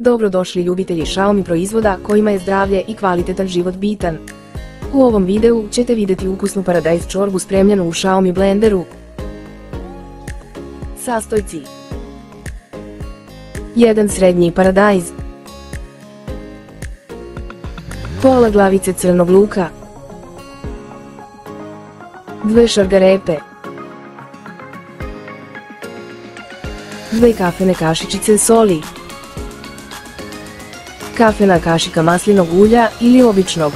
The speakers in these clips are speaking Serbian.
Dobrodošli ljubitelji Xiaomi proizvoda kojima je zdravlje i kvalitetan život bitan. U ovom videu ćete vidjeti ukusnu paradajz čorbu spremljenu u Xiaomi blenderu. Sastojci: 1 srednji paradajz, pola glavice crnog luka, 2 šargarepe, 2 kafene kašičice soli, kafena kašika maslinog ulja ili običnog,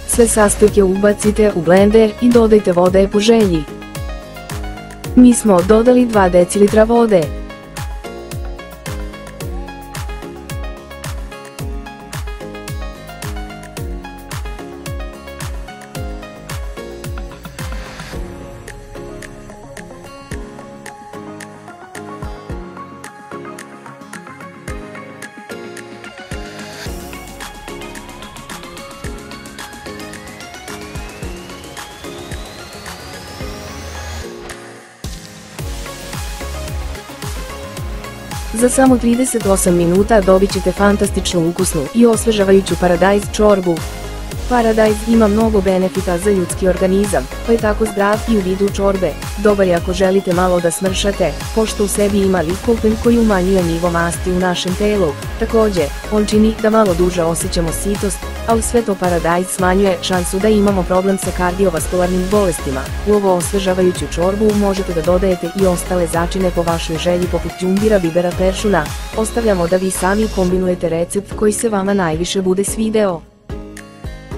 sve sastojke ubacite u blender i dodajte vode po želji. Mi smo dodali 2 decilitra vode. Za samo 38 minuta dobit ćete fantastičnu ukusnu i osvežavajuću paradajz čorbu. Paradajz ima mnogo benefita za ljudski organizam, pa je tako zdrav i u vidu čorbe. Dobar je ako želite malo da smršate, pošto u sebi ima likopen koji umanjuje nivo masti u našem telu. Također, on čini da malo duže osjećamo sitost, a uz sve to paradajz smanjuje šansu da imamo problem sa kardiovaskularnim bolestima. U ovo osvežavajuću čorbu možete da dodajete i ostale začine po vašoj želji poput đumbira, bibera, peršuna. Ostavljamo da vi sami kombinujete recept koji se vama najviše bude svideo.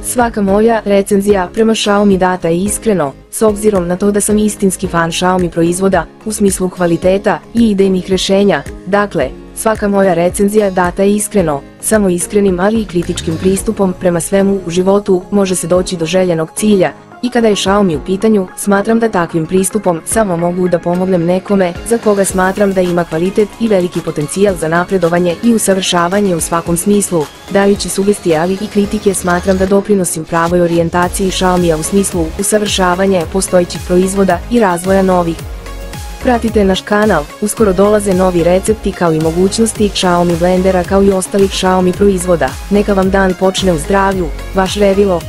Svaka moja recenzija prema Xiaomi data je iskreno, s obzirom na to da sam istinski fan Xiaomi proizvoda, u smislu kvaliteta i idejnih rješenja. Dakle, svaka moja recenzija data je iskreno, samo iskrenim ali i kritičkim pristupom prema svemu u životu može se doći do željenog cilja. I kada je Xiaomi u pitanju, smatram da takvim pristupom samo mogu da pomognem nekome za koga smatram da ima kvalitet i veliki potencijal za napredovanje i usavršavanje u svakom smislu. Dajući sugestije ali i kritike smatram da doprinosim pravoj orijentaciji Xiaomija u smislu usavršavanja postojećih proizvoda i razvoja novih. Pratite naš kanal, uskoro dolaze novi recepti kao i mogućnosti Xiaomi blendera kao i ostalih Xiaomi proizvoda. Neka vam dan počne u zdravlju, vaš Revilo.